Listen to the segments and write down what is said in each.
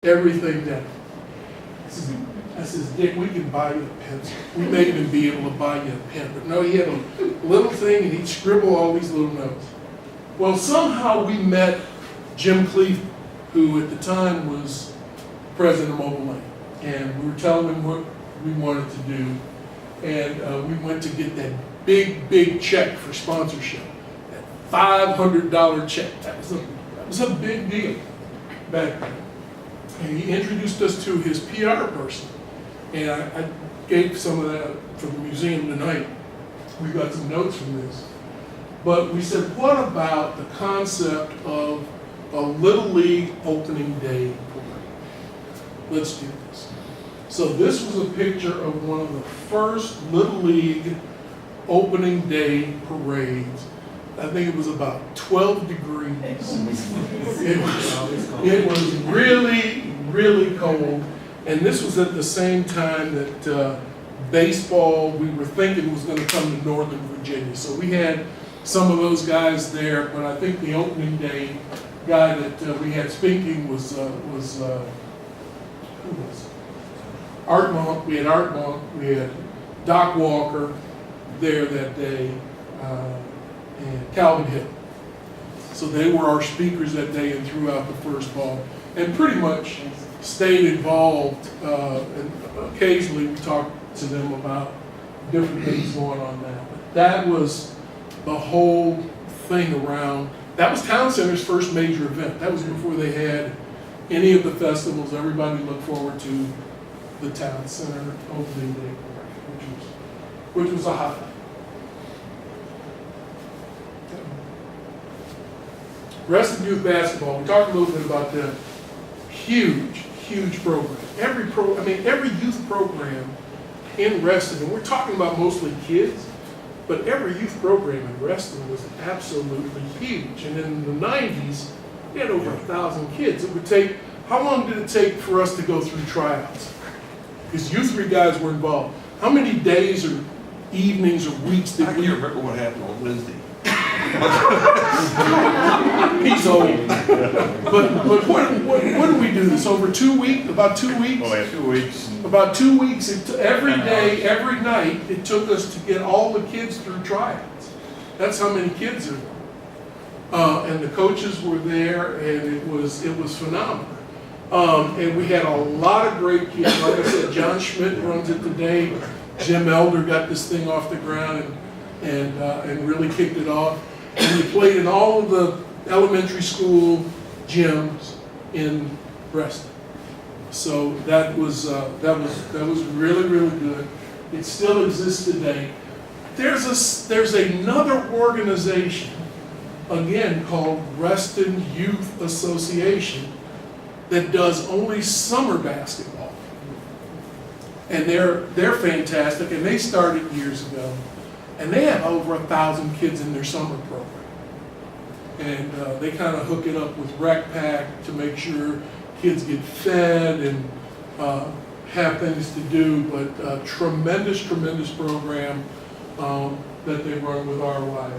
everything down. I says, Dick, we can buy you a pencil. We may even be able to buy you a pen. But no, he had a little thing and he'd scribble all these little notes. Well, somehow we met Jim Cleveland, who at the time was president of Mobile Lane. And we were telling him what we wanted to do. And we went to get that big check for sponsorship. That $500 check. That was a big deal back then. And he introduced us to his PR person. And I gave some of that for the museum tonight. We got some notes from this. But we said, what about the concept of a Little League opening day parade? Let's do this. So this was a picture of one of the first Little League opening day parades. I think it was about 12 degrees. It was really cold. And this was at the same time that baseball, we were thinking, was going to come to Northern Virginia. So we had some of those guys there, but I think the opening day guy that we had speaking was who was it? Art Monk. We had Art Monk. We had Doc Walker there that day, and Calvin Hill. So they were our speakers that day and threw out the first ball, and pretty much stayed involved. And occasionally we talked to them about different things going on now. But that was the whole thing around. That was Town Center's first major event. That was before they had any of the festivals. Everybody looked forward to the Town Center opening day, which was a highlight. Reston Youth Basketball, we talked a little bit about them. Huge program. Every youth program in Reston, and we're talking about mostly kids, but every youth program in Reston was absolutely huge. And in the 90s, we had over 1,000 kids. It would take, how long did it take for us to go through tryouts? Because you three guys were involved. How many days or evenings or weeks did we? I can't remember what happened on Wednesday. He's old. But what do we do this over 2 weeks? About 2 weeks? Oh, yeah, 2 weeks. About 2 weeks. Every day, every night, it took us to get all the kids through tryouts. That's how many kids there were. And the coaches were there, and it was phenomenal. And we had a lot of great kids. Like I said, John Schmidt runs it today. Jim Elder got this thing off the ground and really kicked it off. And we played in all of the elementary school gyms in Reston. So that was really good. It still exists today. There's another organization, again, called Reston Youth Association, that does only summer basketball. And they're fantastic, and they started years ago. And they have over 1,000 kids in their summer program. And they kind of hook it up with Rec Pack to make sure kids get fed and have things to do. But tremendous program that they run with RY.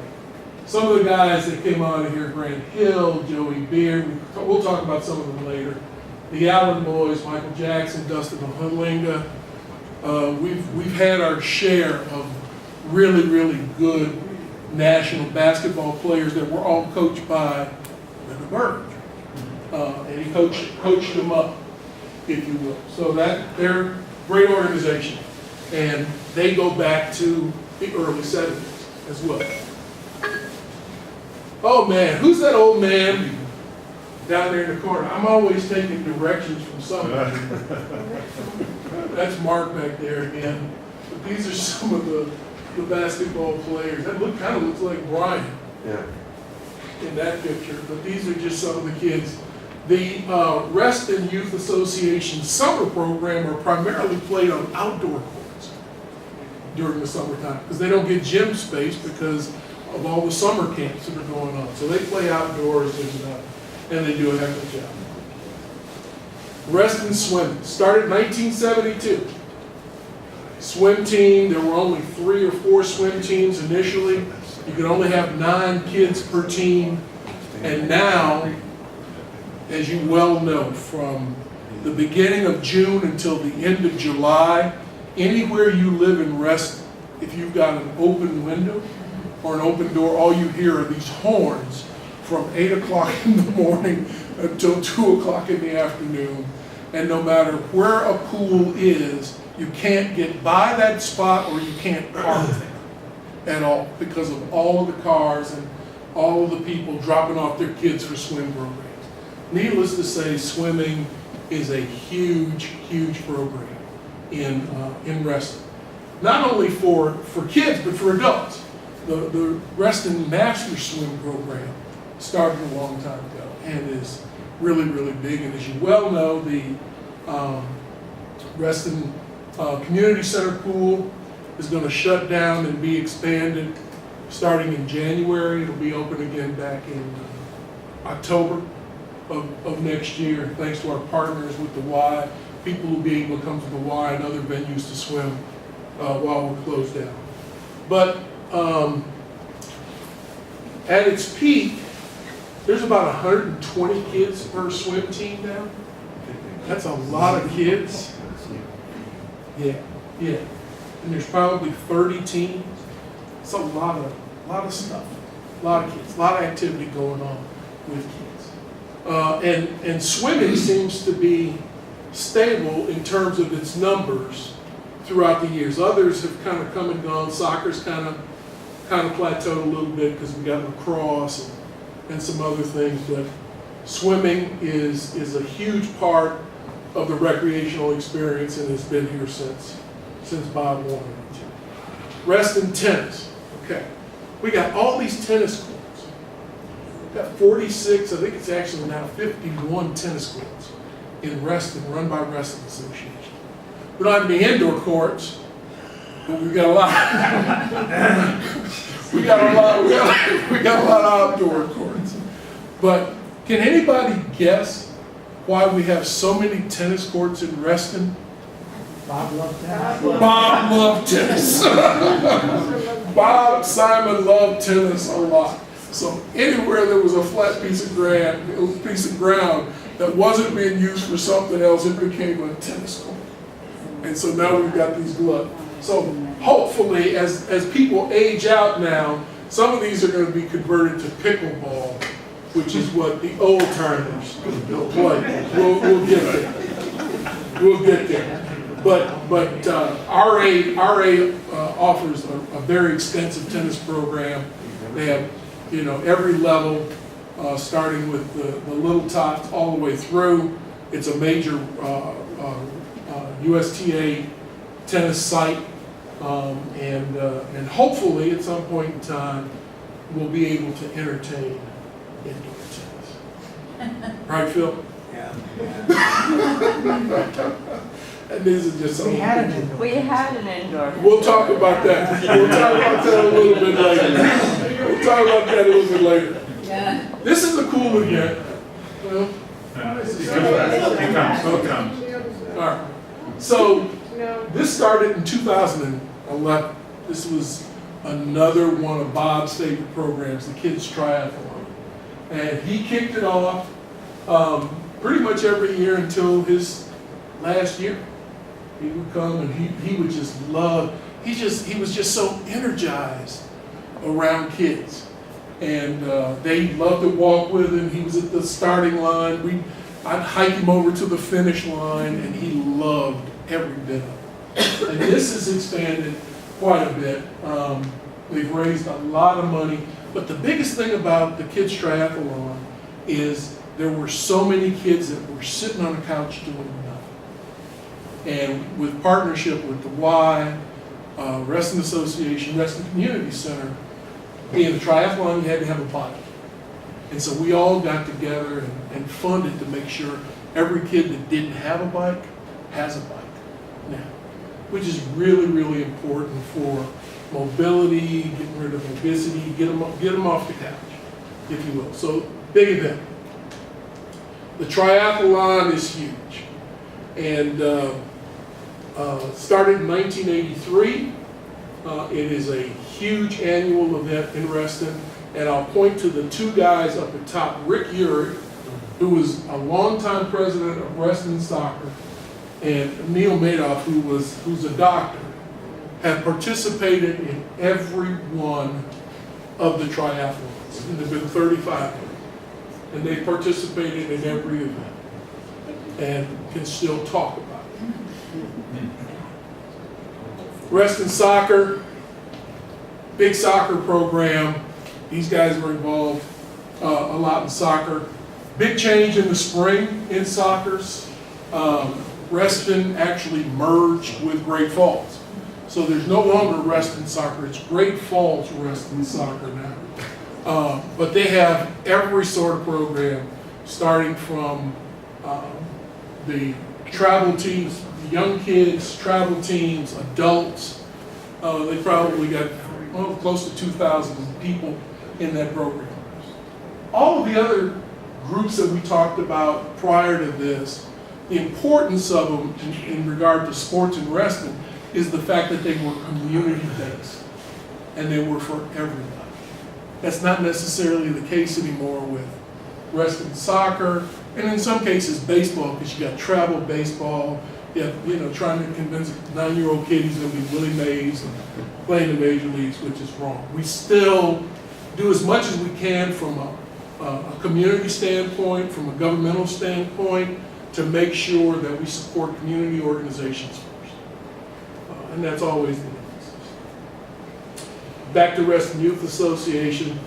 Some of the guys that came out of here, Grant Hill, Joey Beard, we'll talk about some of them later. The Allen boys, Michael Jackson, Dustin Hunlinga. We've had our share of really good national basketball players that were all coached by Linda Burge. And he coached them up, if you will. So they're a great organization. And they go back to the early 70s as well. Oh man, who's that old man down there in the corner? I'm always taking directions from somebody. That's Mark back there again. But these are some of the basketball players. That kind of looks like Brian in that picture. But these are just some of the kids. The Reston Youth Association summer program are primarily played on outdoor courts during the summertime because they don't get gym space because of all the summer camps that are going on. So they play outdoors and they do a heck of a job. Reston Swim started in 1972. Swim team, there were only 3 or 4 swim teams initially. You could only have 9 kids per team. And now, as you well know from the beginning of June until the end of July. Anywhere you live in Reston, if you've got an open window or an open door, all you hear are these horns from 8 o'clock in the morning until 2 o'clock in the afternoon. And no matter where a pool is, you can't get by that spot or you can't park there at all because of all of the cars and all of the people dropping off their kids for swim programs. Needless to say, swimming is a huge, huge program in Reston. Not only for kids, but for adults. The Reston Master Swim program started a long time ago and is really, really big. And as you well know, the Reston Community Center pool is going to shut down and be expanded starting in January. It'll be open again back in October of next year, thanks to our partners with the Y. People will be able to come to the Y and other venues to swim while we're closed down. But at its peak, there's about 120 kids per swim team now. That's a lot of kids. Yeah. And there's probably 30 teams. It's a lot of stuff, a lot of kids, a lot of activity going on with kids. And swimming seems to be stable in terms of its numbers throughout the years. Others have kind of come and gone. Soccer's kind of plateaued a little bit because we got lacrosse and some other things, but swimming is a huge part of the recreational experience and has been here since Bob wanted it to. Reston tennis. Okay. We got all these tennis courts. We've got 46, I think it's actually now 51 tennis courts in Reston, run by Reston Association. We don't have any indoor courts, but we've got a lot. we got a lot of outdoor courts. But can anybody guess why we have so many tennis courts in Reston? Bob loved tennis. Bob loved tennis. Bob Simon loved tennis a lot. So anywhere there was a flat piece of ground that wasn't being used for something else, it became a tennis court. And so now we've got these gloves. So hopefully, as people age out now, some of these are going to be converted to pickleball, which is what the old timers play. We'll get there. We'll get there. But RA offers a very extensive tennis program. They have every level, starting with the little tots all the way through. It's a major USTA tennis site, and hopefully at some point in time we'll be able to entertain indoor tennis. Right, Phil? Yeah. And these are just some. We had an indoor. We had an indoor. We'll talk about that. We'll talk about that a little bit later. We'll talk about that a little bit later. Yeah. This is a cool event. Well, It comes. all right. So this started in 2011. This was another one of Bob's favorite programs, the Kids Triathlon. And he kicked it off pretty much every year until his last year. He would come and he would just love, he was just so energized around kids. And they loved to walk with him. He was at the starting line. I'd hike him over to the finish line, and he loved every bit of it. And this has expanded quite a bit. We've raised a lot of money. But the biggest thing about the Kids Triathlon is there were so many kids that were sitting on a couch doing nothing. And with partnership with the Y, Reston Association, Reston Community Center, being a triathlon, you had to have a bike. And so we all got together and funded to make sure every kid that didn't have a bike has a bike now, which is really, really important for mobility, getting rid of obesity, get them off the couch, if you will. So, big event. The triathlon is huge. And started in 1983. It is a huge annual event in Reston. And I'll point to the two guys up at top, Rick Urich who was a longtime president of Reston Soccer, and Neil Madoff, who's a doctor, have participated in every one of the triathlons. And there have been 35 of them. And they've participated in every event and can still talk about it. Reston Soccer, big soccer program. These guys were involved a lot in soccer. Big change in the spring in soccer's. Reston actually merged with Great Falls. So there's no longer Reston Soccer, it's Great Falls Reston Soccer now. But they have every sort of program, starting from the travel teams, young kids, travel teams, adults. They probably got close to 2,000 people in that program. All of the other groups that we talked about prior to this, the importance of them in regard to sports in Reston is the fact that they were community-based and they were for everybody. That's not necessarily the case anymore with Reston Soccer, and in some cases baseball, because you got travel baseball. You have, trying to convince a 9-year-old kid he's going to be Willie Mays and play in the major leagues, which is wrong. We still do as much as we can from a community standpoint, from a governmental standpoint, to make sure that we support community organizations first. And that's always the emphasis. Back to Reston Youth Association.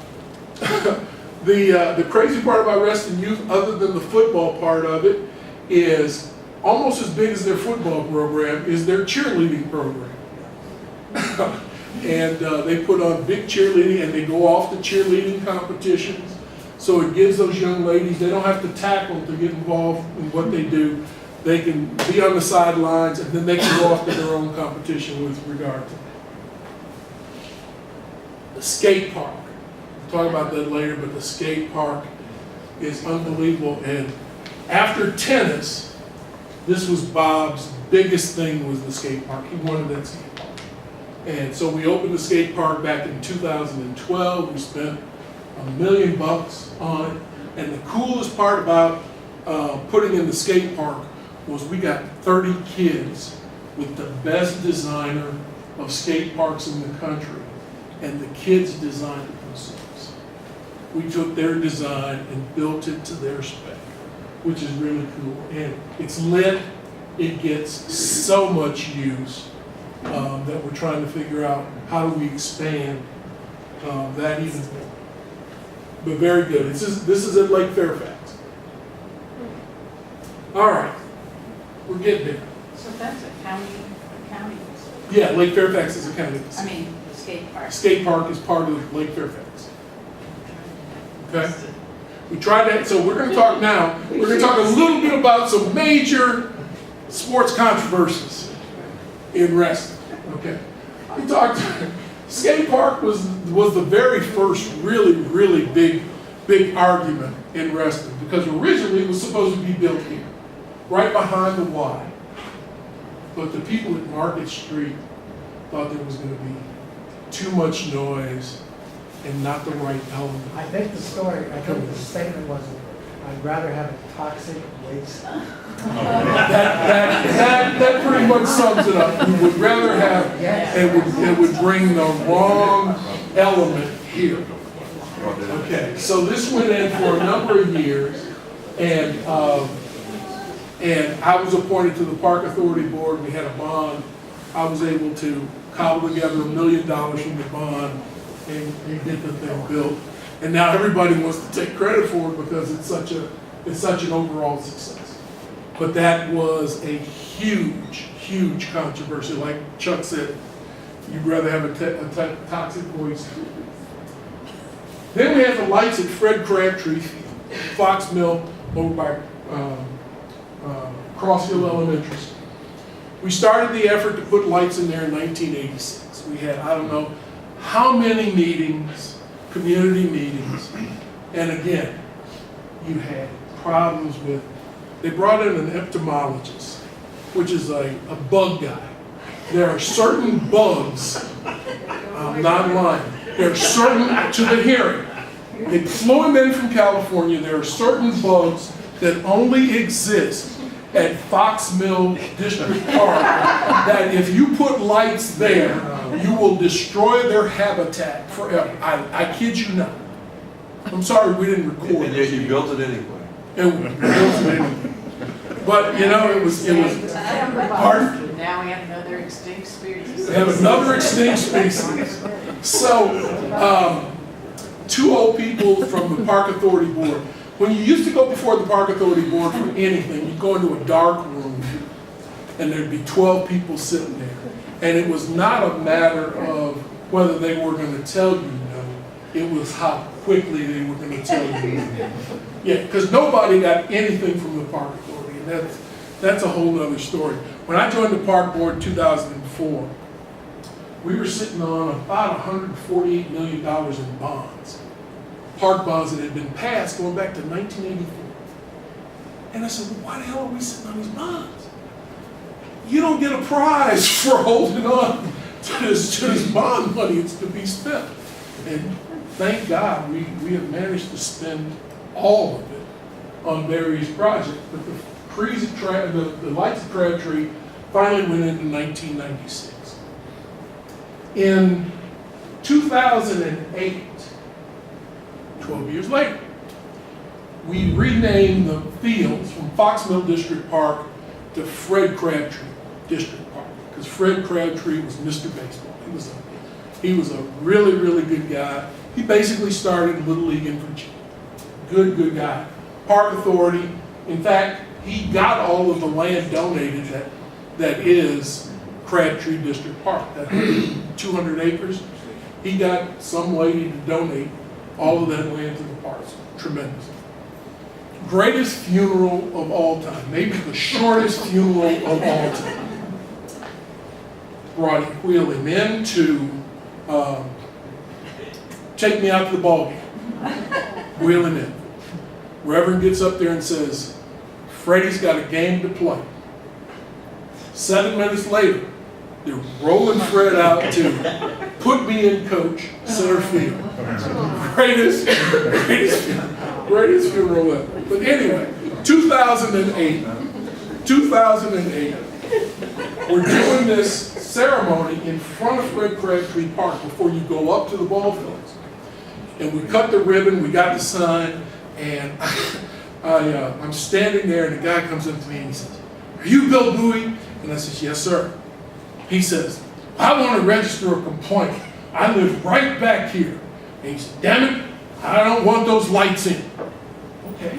The crazy part about Reston Youth, other than the football part of it, is almost as big as their football program is their cheerleading program. And they put on big cheerleading, and they go off to cheerleading competitions. So it gives those young ladies, they don't have to tackle to get involved in what they do. They can be on the sidelines, and then they can go off to their own competition with regard to that. The skate park. We'll talk about that later, but the skate park is unbelievable. And after tennis, this was Bob's biggest thing, was the skate park. He wanted that skate park. And so we opened the skate park back in 2012. We spent $1 million on it. And the coolest part about putting in the skate park was we got 30 kids with the best designer of skate parks in the country. And the kids designed it themselves. We took their design and built it to their spec, which is really cool. And it's lit. It gets so much use that we're trying to figure out how do we expand that even more. But very good. This is at Lake Fairfax. All right, we're getting there. So that's a county. Yeah, Lake Fairfax is a county. I mean, the skate park. Skate park is part of Lake Fairfax. Okay? We tried that, so we're going to talk now. We're going to talk a little bit about some major sports controversies in Reston. Okay? We talked. Skate park was the very first really big argument in Reston, because originally it was supposed to be built here, right behind the Y. But the people at Market Street thought there was going to be too much noise and not the right element. I think the statement was, I'd rather have a toxic waste. That pretty much sums it up. We would rather have, it would bring the wrong element here. Okay, so this went in for a number of years, and I was appointed to the Park Authority Board. We had a bond. I was able to cobble together $1 million from the bond and get the thing built. And now everybody wants to take credit for it because it's such an overall success. But that was a huge controversy. Like Chuck said, you'd rather have a toxic waste. Then we had the lights at Fred Crabtree, Fox Mill, over by Cross Hill Elementary School. We started the effort to put lights in there in 1986. We had, I don't know how many meetings, community meetings, and again, you had problems with, they brought in an entomologist, which is a bug guy. There are certain bugs, I'm not lying, there are certain, to the hearing, they flew him in from California, there are certain bugs that only exist at Fox Mill District Park, that if you put lights there, you will destroy their habitat forever. I kid you not. I'm sorry we didn't record And yet it. you built it anyway. But, you know, it was, pardon? Now we have another extinct species. We have another extinct species. So, two old people from the Park Authority Board. When you used to go before the Park Authority Board for anything, you'd go into a dark room and there'd be 12 people sitting there. And it was not a matter of whether they were going to tell you no, it was how quickly they were going to tell you no. Yeah, because nobody got anything from the Park Authority, and that's a whole other story. When I joined the Park Board in 2004, we were sitting on about $148 million in bonds. Park bonds that had been passed going back to 1984. And I said, well, why the hell are we sitting on these bonds? You don't get a prize for holding on to this bond money. It's to be spent. And thank God we have managed to spend all of it on various projects. But the lights at Crabtree finally went into 1996. In 2008, 12 years later, we renamed the fields from Fox Mill District Park to Fred Crabtree District Park, because Fred Crabtree was Mr. Baseball. He was a really, really good guy. He basically started Little League in Virginia. Good guy. Park Authority, in fact, he got all of the land donated that is Crabtree District Park, that 200 acres. He got some lady to donate all of that land to the parks. Tremendous. Greatest funeral of all time, maybe the shortest funeral of all time. Wheel him in to take me out to the ball game. Wheel him in. Reverend gets up there and says, Freddie's got a game to play. 7 minutes later, they're rolling Fred out to put me in coach, center field. Greatest funeral ever. But anyway, 2008, we're doing this ceremony in front of Fred Crabtree Park before you go up to the ball fields. And we cut the ribbon, we got the sign, and I'm standing there, and the guy comes up to me and he says, "Are you Bill Bouie?" And I says, "Yes, sir." He says, "I want to register a complaint. I live right back here." And he said, "Damn it, I don't want those lights in." Okay.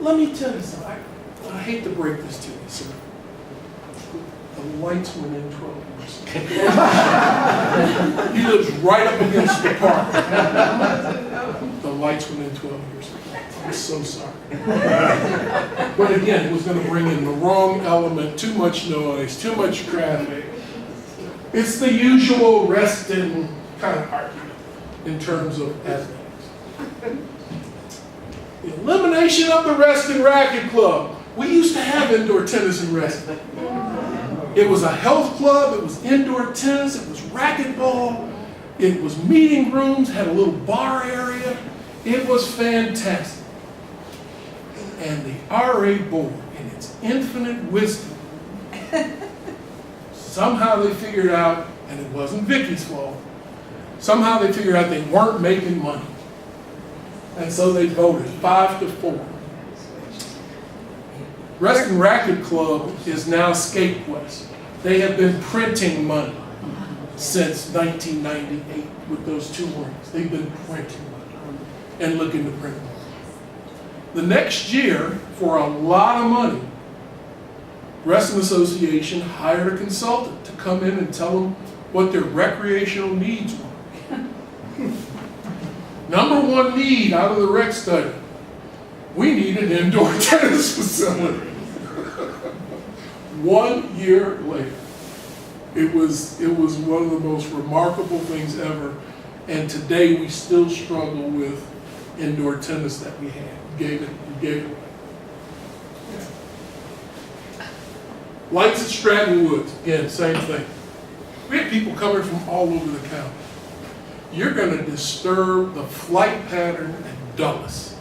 Let me tell you something. I hate to break this to you, sir. The lights went in 12 years. He lives right up against the park. The lights went in 12 years. I'm so sorry. But again, it was going to bring in the wrong element, too much noise, too much traffic. It's the usual Reston kind of argument in terms of athletics. The elimination of the Reston Racket Club. We used to have indoor tennis in Reston. It was a health club, it was indoor tennis, it was racquetball, it was meeting rooms, had a little bar area. It was fantastic. And the RA board, in its infinite wisdom, somehow they figured out, and it wasn't Vicky's fault, somehow they figured out they weren't making money. And so they voted 5-4. Reston Racket Club is now SkateQuest. They have been printing money since 1998 with those two rings. They've been printing money and looking to print money. The next year, for a lot of money, Reston Association hired a consultant to come in and tell them what their recreational needs were. Number one need out of the rec study, we need an indoor tennis facility. 1 year later, it was one of the most remarkable things ever, and today we still struggle with indoor tennis that we had. We gave it away. Yeah. Lights at Stratton Woods, again, same thing. We had people coming from all over the county. You're going to disturb the flight pattern at Dulles.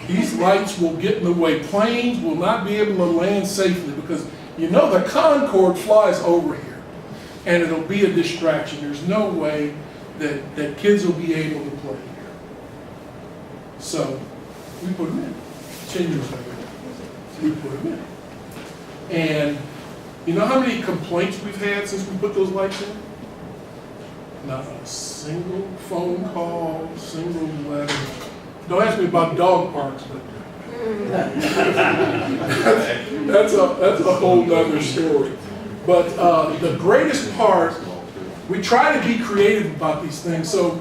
These lights will get in the way. Planes will not be able to land safely because you know the Concorde flies over here and it'll be a distraction. There's no way that kids will be able to play here. So we put them in. 10 years later, we put them in. And you know how many complaints we've had since we put those lights in? Not a single phone call, single letter. Don't ask me about dog parks, but that's a whole nother story. But the greatest part, we try to be creative about these things. So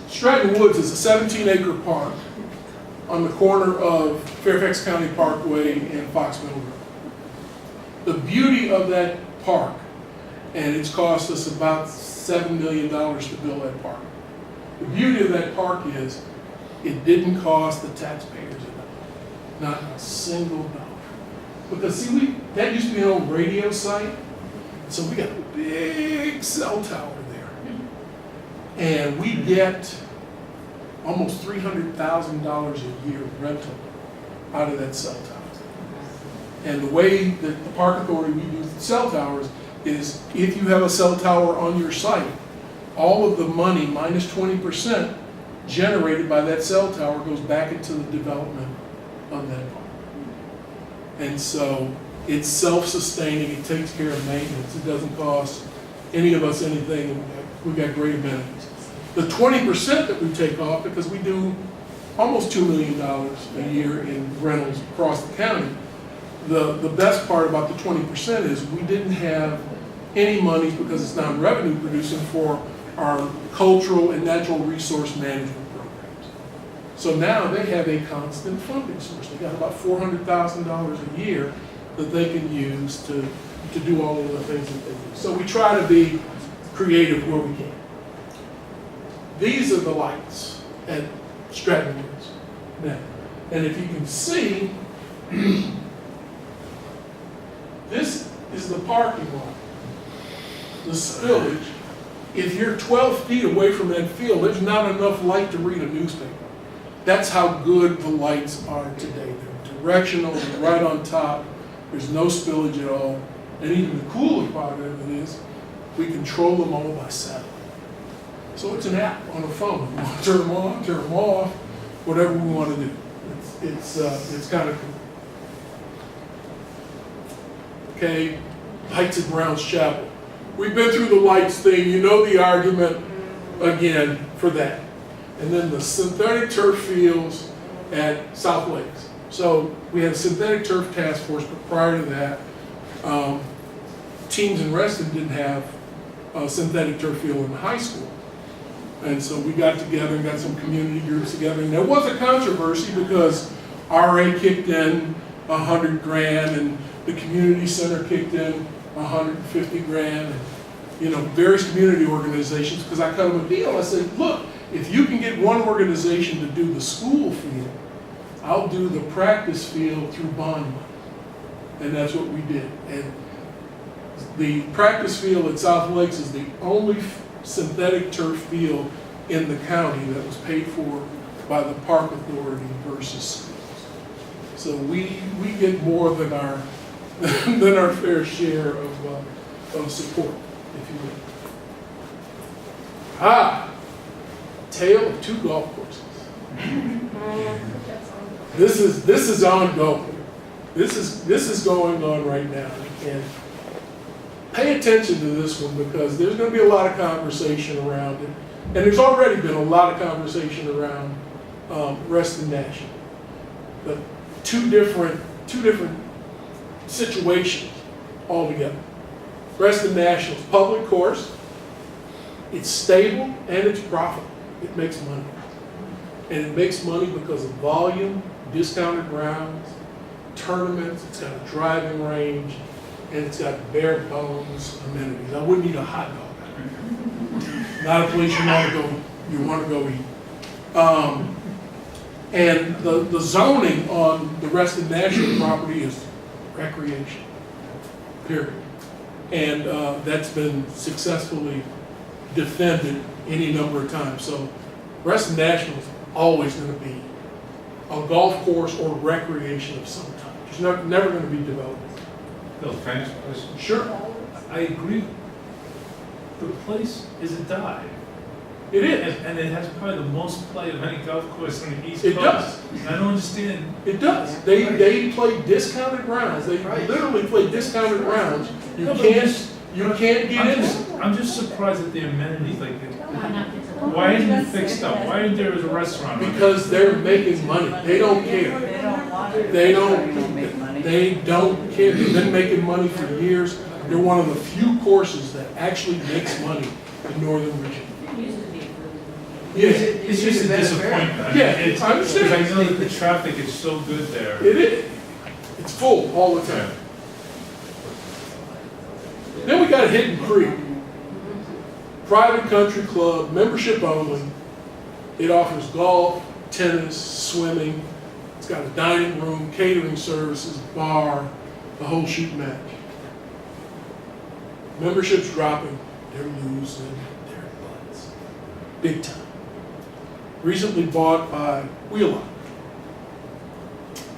Stratton Woods is a 17-acre park on the corner of Fairfax County Parkway and Fox Mill Road. The beauty of that park, and it's cost us about $7 million to build that park. The beauty of that park is it didn't cost the taxpayers enough, not a single dollar. Because see, that used to be an old radio site, so we got a big cell tower there. And we get almost $300,000 a year rental out of that cell tower. And the way that the Park Authority we use the cell towers is if you have a cell tower on your site, all of the money minus 20% generated by that cell tower goes back into the development of that park. And so it's self-sustaining, it takes care of maintenance, it doesn't cost any of us anything, we've got great amenities. The 20% that we take off, because we do almost $2 million a year in rentals across the county, the best part about the 20% is we didn't have any money because it's not revenue producing for our cultural and natural resource management programs. So now they have a constant funding source. They got about $400,000 a year that they can use to do all of the things that they do. So we try to be creative where we can. These are the lights at Stratton Woods now. And if you can see, this is the parking lot. The spillage. If you're 12 feet away from that field, there's not enough light to read a newspaper. That's how good the lights are today. They're directional, they're right on top. There's no spillage at all. And even the cooler part of it is we control them all by satellite. So it's an app on a phone. We want to turn them on, turn them off, whatever we want to do. It's kind of cool. Okay, lights at Brown's Chapel. We've been through the lights thing. You know the argument again for that. And then the synthetic turf fields at South Lakes. So we had a synthetic turf task force, but prior to that, teams in Reston didn't have a synthetic turf field in high school. And so we got together and got some community groups together. And there was a controversy because RA kicked in $100,000 and the community center kicked in $150,000 and various community organizations, because I cut them a deal. I said, look, if you can get one organization to do the school field, I'll do the practice field through bond money. And that's what we did. And the practice field at South Lakes is the only synthetic turf field in the county that was paid for by the Park Authority versus schools. So we get more than our fair share of support, if you will. Tale of two golf courses. This is ongoing. This is going on right now. And pay attention to this one because there's going to be a lot of conversation around it. And there's already been a lot of conversation around Reston National. But two different situations altogether. Reston National's public course, it's stable and it's profitable. It makes money. And it makes money because of volume, discounted grounds, tournaments, it's got a driving range, and it's got bare bones amenities. I wouldn't eat a hot dog out there. Not a place you want to go eat. And the zoning on the Reston National property is recreation, period. And that's been successfully defended any number of times. So Reston National is always going to be a golf course or recreation of some type. There's never gonna be development. Bill, can I ask a question? Sure, I agree. The place is a dive. it is. And it has probably the most play of any golf course on the East It Coast. does. And I don't understand. It does. They play discounted rounds. They literally play discounted rounds. You can't get in it. I'm just surprised at the amenities, like, why isn't it fixed up? Why isn't there a restaurant? on it? Because they're making money. They don't care. They don't want it. They don't- They don't make money. They don't care. They've been making money for years. They're one of the few courses that actually makes money in Northern Virginia. Yeah, It's just a disappointment. I mean, Yeah, it's- I understand. Because I know that the traffic is so good there. it is. It's full all the time. Then we got Hidden Creek. Private country club, membership only. It offers golf, tennis, swimming. It's got a dining room, catering services, bar, the whole shoot match. Membership's dropping. They're losing their butts. Big time. Recently bought by Wheelock.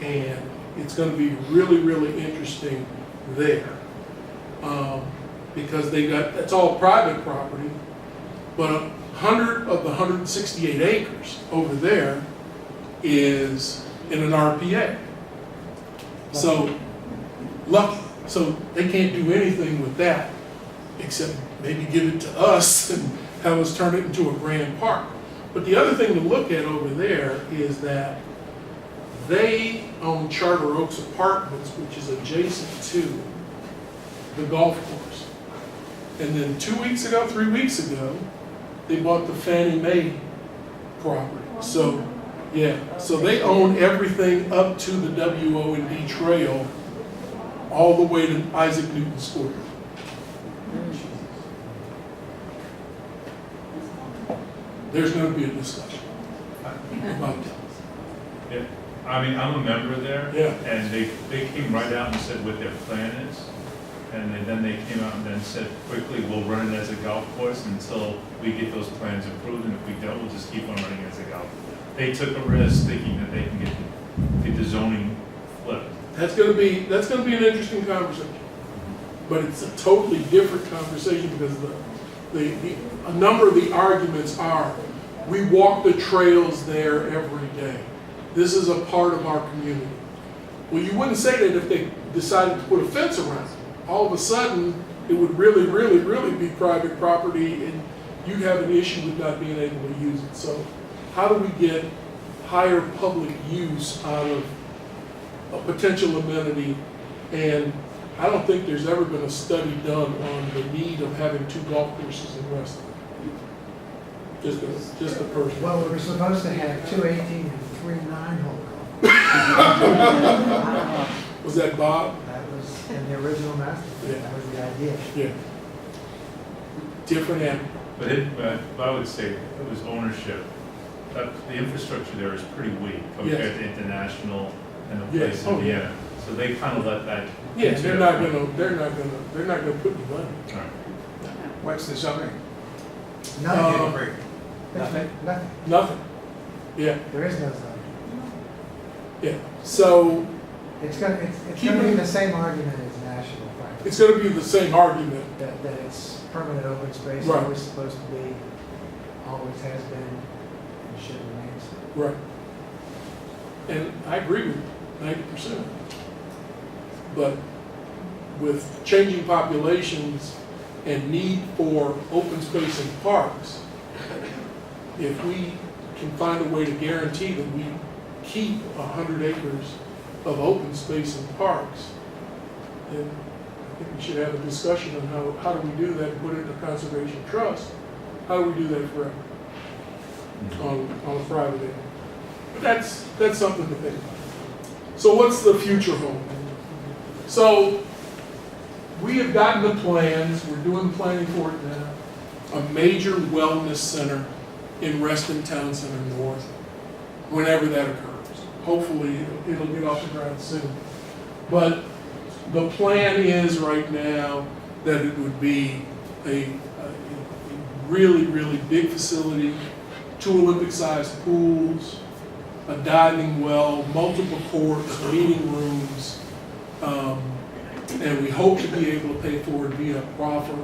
And it's gonna be really, really interesting there. Because that's all private property, but 100 of the 168 acres over there is in an RPA. So, lucky, so they can't do anything with that, except maybe give it to us and have us turn it into a grand park. But the other thing to look at over there is that they own Charter Oaks Apartments, which is adjacent to the golf course. And then 3 weeks ago, they bought the Fannie Mae property. So, yeah, so they own everything up to the WO&D Trail, all the way to Isaac Newton Square. There's gonna be a discussion about that. Yeah. I mean, I'm a member there. Yeah. And they came right out and said what their plan is. And then they came out and then said quickly, we'll run it as a golf course until we get those plans approved, and if we don't, we'll just keep on running it as a golf. They took a risk thinking that they can get the zoning flipped. That's gonna be an interesting conversation. But it's a totally different conversation because a number of the arguments are, we walk the trails there every day. This is a part of our community. Well, you wouldn't say that if they decided to put a fence around it. All of a sudden, it would really, really, really be private property and you'd have an issue with not being able to use it. So how do we get higher public use out of a potential amenity? And I don't think there's ever been a study done on the need of having 2 golf courses in Reston. Just a person. Well, we were supposed to have 2 18 and 3 9-hole golf. Was that Bob? That was in the original master plan. Yeah. That was the idea. Yeah. Different animal. But I would say it was ownership. The infrastructure there is pretty weak compared Yes. to International and the Yes. place Oh, in yeah. Vienna. So they kind of let that. Yeah, continue. they're not gonna put any money. All right. What's the summary? Nothing. Break. Nothing. Nothing. Nothing. Yeah, There is no zoning. yeah. So It's gonna be the same argument as national park. it's gonna be the same argument. That it's permanent open space, Right. always supposed to be, always has been, and should remain so. Right. And I agree with 90%. But with changing populations and need for open space in parks, if we can find a way to guarantee that we keep 100 acres of open space in parks, then I think we should have a discussion on how do we do that and put it in a conservation trust. How do we do that forever on a private area? But that's something to think about. So what's the future hold? So we have gotten the plans, we're doing planning for it now, a major wellness center in Reston Town Center North, whenever that occurs. Hopefully, it'll get off the ground soon. But the plan is right now that it would be a really, really big facility, 2 Olympic-sized pools, a diving well, multiple courts, meeting rooms, and we hope to be able to pay for it via proffer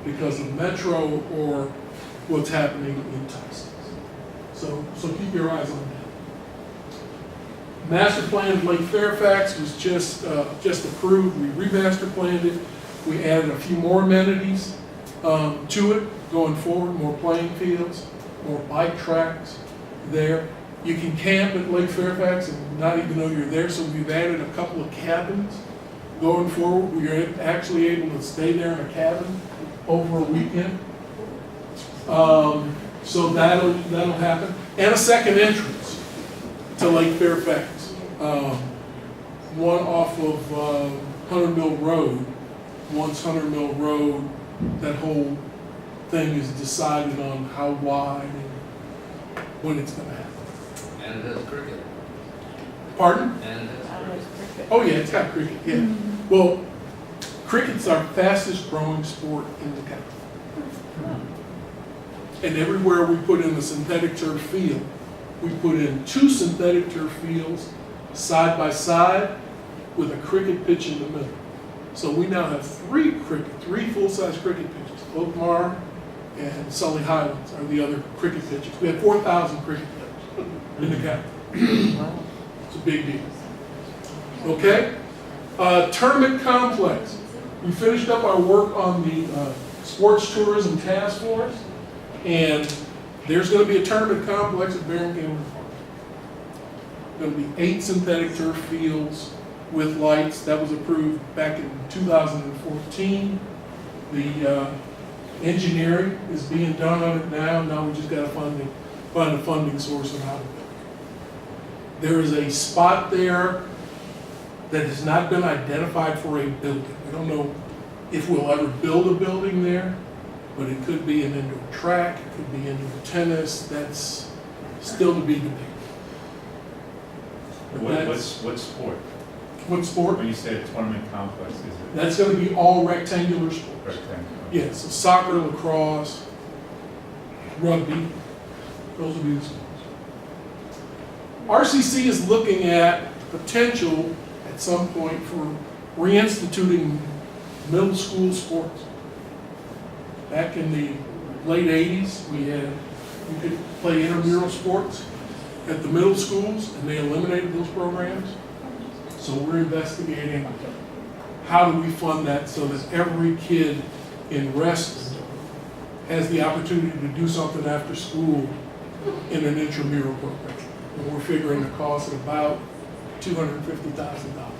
because of Metro or what's happening in Texas. So keep your eyes on that. Master plan of Lake Fairfax was just approved. We remaster planned it. We added a few more amenities to it going forward, more playing fields, more bike tracks there. You can camp at Lake Fairfax and not even know you're there, so we've added a couple of cabins going forward. We're actually able to stay there in a cabin over a weekend. So that'll happen. And a second entrance to Lake Fairfax. One off of Hunter Mill Road. Once Hunter Mill Road, that whole thing is decided on how wide and when it's going to happen. And it has cricket. Pardon? And it has cricket. Oh yeah, it's got cricket, yeah. Well, cricket's our fastest growing sport in the county. And everywhere we put in the synthetic turf field, we put in 2 synthetic turf fields side by side with a cricket pitch in the middle. So we now have 3 full-size cricket pitches. Oakmar and Sully Highlands are the other cricket pitches. We have 4,000 cricket players in the county. It's a big deal. Okay? Tournament complex. We finished up our work on the sports tourism task force, and there's going to be a tournament complex at Barron-Gaylord Park. Going to be 8 synthetic turf fields with lights. That was approved back in 2014. The engineering is being done on it now. Now we just got to find a funding source and how to build it. There is a spot there that has not been identified for a building. We don't know if we'll ever build a building there, but it could be an indoor track, it could be indoor tennis. That's still to be debated. What sport? What sport? When you say a tournament complex, is it That's going to be all rectangular sports. rectangular? Yes, so soccer, lacrosse, rugby, those will be the sports. RCC is looking at potential at some point for reinstituting middle school sports. Back in the late 80s, we could play intramural sports at the middle schools, and they eliminated those programs. So we're investigating how do we fund that so that every kid in Reston has the opportunity to do something after school in an intramural program. And we're figuring the cost at about $250,000.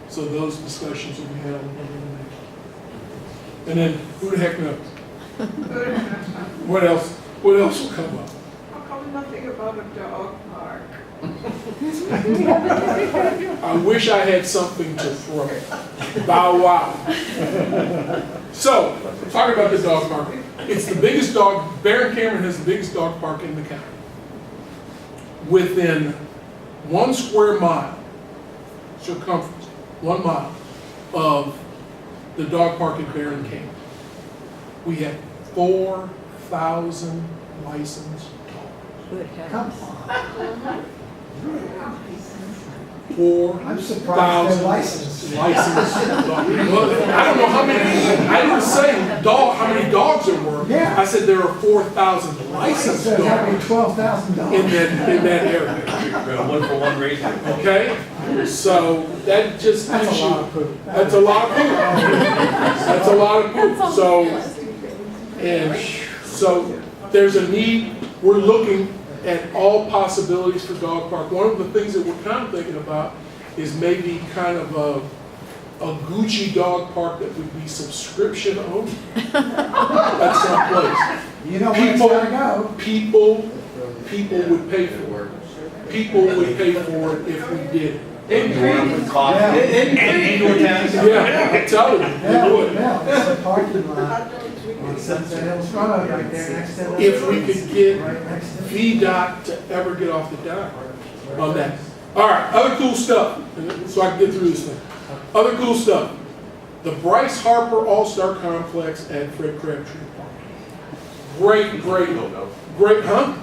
So those discussions will be held over the next. And then who the heck knows? What else? What else will come up? How come nothing about a dog park? I wish I had something to throw. Bow wow. So, talking about the dog park. It's the biggest Barron Cameron has the biggest dog park in the county. Within 1 square mile, circumference, 1 mile of the dog park at Barron Cameron, we have 4,000 licensed dogs. Come on. 4,000 I'm surprised they're licensed. licensed dogs. Well, I don't know how many, I didn't say how many dogs there were. Yeah. I said there are 4,000 licensed So there's got to be dogs $12,000. in that area. One for one rating. Okay? So that just That's gives a lot you, of poop. that's a lot of poop. That's a lot of poop. So there's a need. We're looking at all possibilities for dog park. One of the things that we're kind of thinking about is maybe kind of a Gucci dog park that would be subscription only at some place. You know where it's got to go. People would pay for it. People would pay for it if we did it. Indoor with coffee. Yeah. Indoor tennis. Yeah, I'm telling you, Yeah, it would. yeah, it's a parking lot on Sunset Hills Road right there next to the. If we could get Right next to. VDOT to ever get off the dime on that. All right, other cool stuff, so I can get through this thing. Other cool stuff. The Bryce Harper All-Star Complex at Fred Crabtree Park. Great, huh?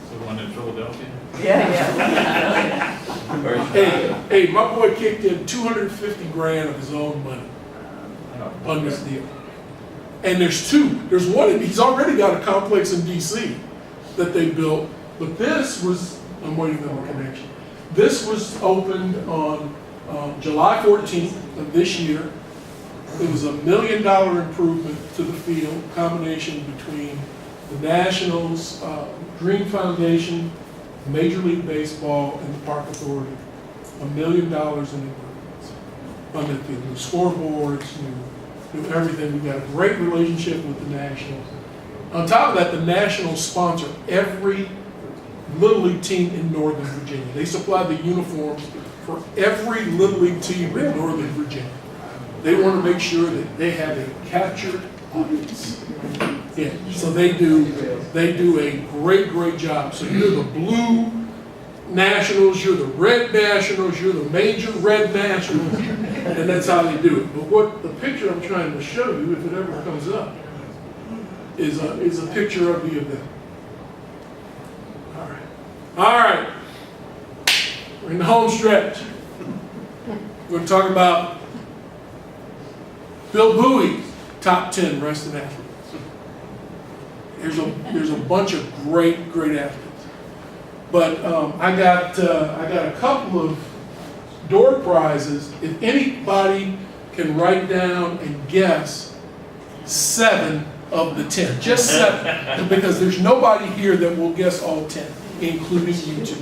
So one in Philadelphia? Yeah. Hey, my boy kicked in 250 grand of his own money on this deal. And there's two. There's one, he's already got a complex in DC that they built, but this was, I'm waiting on the connection. This was opened on July 14th of this year. It was $1 million improvement to the field, combination between the Nationals, Dream Foundation, Major League Baseball, and the Park Authority. $1 million in improvements on the field. New scoreboards, new everything. We've got a great relationship with the Nationals. On top of that, the Nationals sponsor every Little League team in Northern Virginia. They supply the uniforms for every Little League team in Northern Virginia. They want to make sure that they have a captured audience. Yeah, so they do a great job. So you're the blue Nationals, you're the red Nationals, you're the major red Nationals, and that's how they do it. But what the picture I'm trying to show you, if it ever comes up, is a picture of the event. All right. We're in the home stretch. We're going to talk about Bill Bouie's top 10 Reston athletes. There's a bunch of great athletes. But I got a couple of door prizes. If anybody can write down and guess 7 of the 10, just 7, because there's nobody here that will guess all 10, including you two.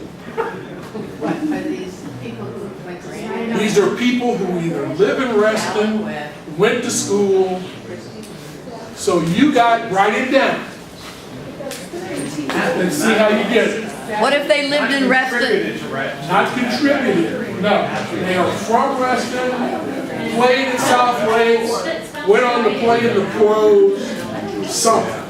What, are these people who went to school? These are people who either live in Reston, went to school, so you got, write it down. Let's see how you get it. What if they lived in Reston? Not contributed, no. They are from Reston, played at South Lakes, went on to play in the pros, something.